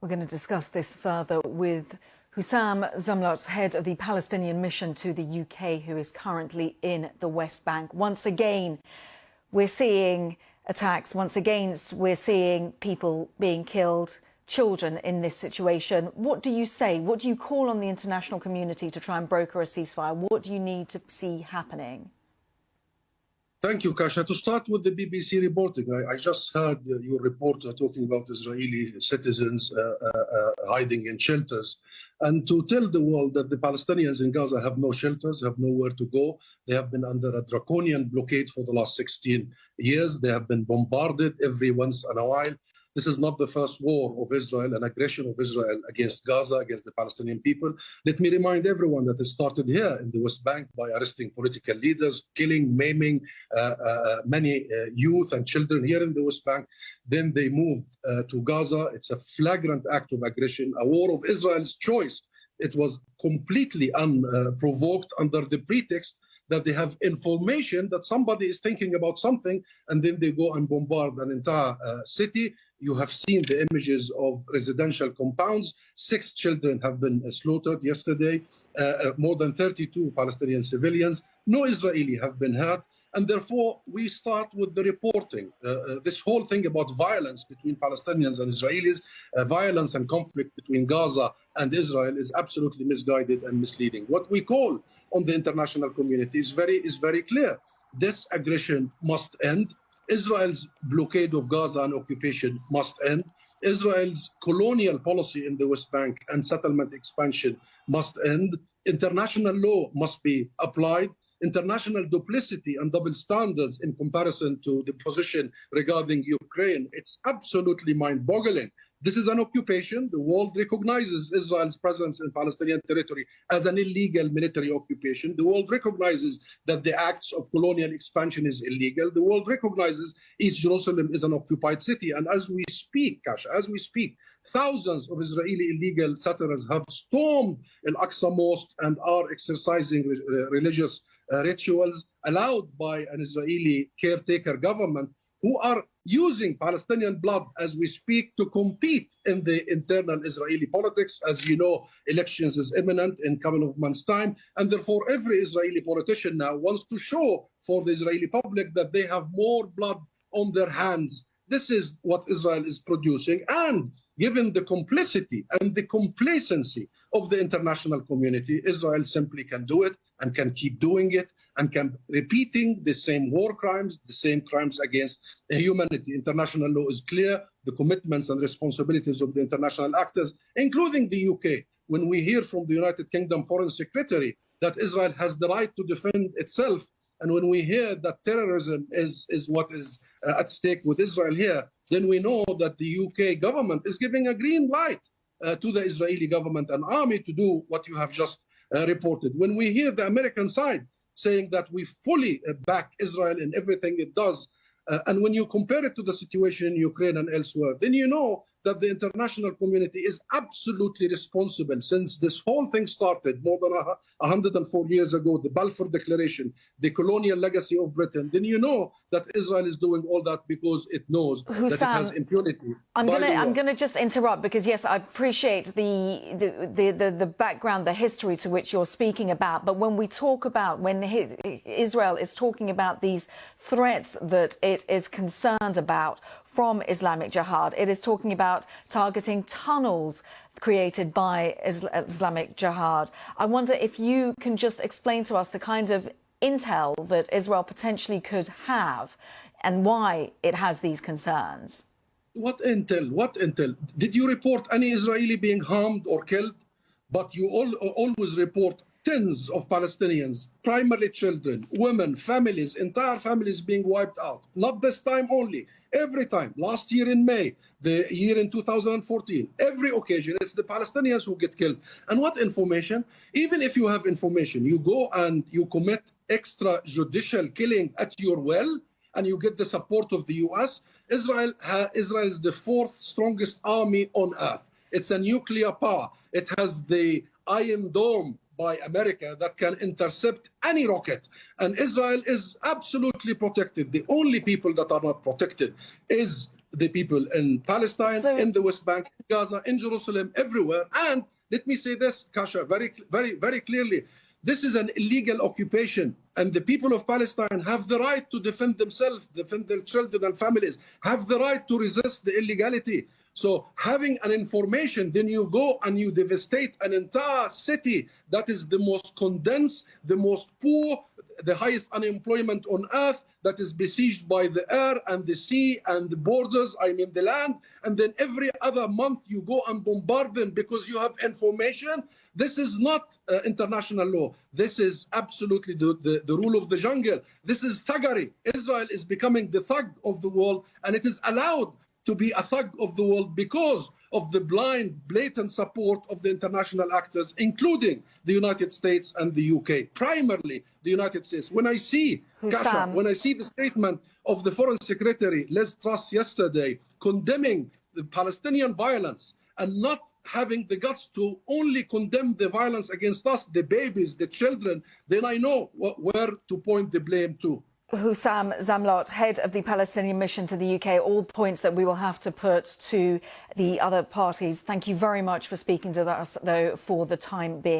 We're going to discuss this further with Hussam Zamlot, head of the Palestinian mission to the UK, who is currently in the West Bank. Once again, we're seeing attacks. Once again, we're seeing people being killed, children in this situation. What do you say? What do you call on the international community to try and broker a ceasefire? What do you need to see happening? Thank you, Kasha. To start with the BBC reporting, I just heard your reporter talking about Israeli citizens hiding in shelters. And to tell the world that the Palestinians in Gaza have no shelters, have nowhere to go. They have been under a draconian blockade for the last 16 years. They have been bombarded every once in a while. This is not the first war of Israel, an aggression of Israel against Gaza, against the Palestinian people. Let me remind everyone that it started here in the West Bank by arresting political leaders, killing, maiming many youth and children here in the West Bank. Then they moved to Gaza. It's a flagrant act of aggression, a war of Israel's choice. It was completely unprovoked under the pretext that they have information that somebody is thinking about something, and then they go and bombard an entire city. You have seen the images of residential compounds. 6 children have been slaughtered yesterday, more than 32 Palestinian civilians. No Israeli have been hurt. And therefore, we start with the reporting. This whole thing about violence between Palestinians and Israelis, violence and conflict between Gaza and Israel is absolutely misguided and misleading. What we call on the international community is very clear. This aggression must end. Israel's blockade of Gaza and occupation must end. Israel's colonial policy in the West Bank and settlement expansion must end. International law must be applied. International duplicity and double standards in comparison to the position regarding Ukraine, it's absolutely mind-boggling. This is an occupation. The world recognizes Israel's presence in Palestinian territory as an illegal military occupation. The world recognizes that the acts of colonial expansion is illegal. The world recognizes East Jerusalem is an occupied city. And as we speak, Kash, as we speak, thousands of Israeli illegal settlers have stormed Aqsa Mosque and are exercising religious rituals allowed by an Israeli caretaker government, who are using Palestinian blood as we speak to compete in the internal Israeli politics. As you know, elections is imminent in a couple of months' time, and therefore every Israeli politician now wants to show for the Israeli public that they have more blood on their hands. This is what Israel is producing, and given the complicity and the complacency of the international community, Israel simply can do it and can keep doing it and can repeating the same war crimes, the same crimes against humanity. International law is clear. The commitments and responsibilities of the international actors, including the UK. When we hear from the United Kingdom Foreign Secretary that Israel has the right to defend itself, and when we hear that terrorism is what is at stake with Israel here, then we know that the UK government is giving a green light to the Israeli government and army to do what you have just reported. When we hear the American side saying that we fully back Israel in everything it does, and when you compare it to the situation in Ukraine and elsewhere, then you know that the international community is absolutely responsible since this whole thing started more than 104 years ago, the Balfour Declaration, the colonial legacy of Britain. Then you know that Israel is doing all that because it knows that it has impunity. I'm going to just interrupt because, yes, I appreciate the background, the history to which you're speaking about. But when we talk about, when Israel is talking about these threats that it is concerned about from Islamic Jihad, it is talking about targeting tunnels created by Islamic Jihad. I wonder if you can just explain to us the kind of intel that Israel potentially could have and why it has these concerns. What intel? What intel? Did you report any Israeli being harmed or killed? But you always report tens of Palestinians, primarily children, women, families, entire families being wiped out. Not this time only. Every time, last year in May, the year in 2014, every occasion, it's the Palestinians who get killed. And what information? Even if you have information, you go and you commit extrajudicial killing at your will, and you get the support of the US. Israel is the 4th strongest army on earth. It's a nuclear power. It has the Iron Dome by America that can intercept any rocket. And Israel is absolutely protected. The only people that are not protected is the people in Palestine, in the West Bank, in Gaza, in Jerusalem, everywhere. And let me say this, Kasha, very clearly. This is an illegal occupation, and the people of Palestine have the right to defend themselves, defend their children and families, have the right to resist the illegality. So having an information, then you go and you devastate an entire city that is the most condensed, the most poor, the highest unemployment on earth, that is besieged by the air and the sea and the borders, I mean the land, and then every other month you go and bombard them because you have information. This is not international law. This is absolutely the rule of the jungle. This is thuggery. Israel is becoming the thug of the world, and it is allowed to be a thug of the world because of the blind, blatant support of the international actors, including the United States and the UK, primarily the United States. When I see, Kasha, when I see the statement of the Foreign Secretary, Liz Truss, yesterday, condemning the Palestinian violence and not having the guts to only condemn the violence against us, the babies, the children, then I know where to point the blame to. Hussam Zamlot, head of the Palestinian mission to the UK, all points that we will have to put to the other parties. Thank you very much for speaking to us, though, for the time being.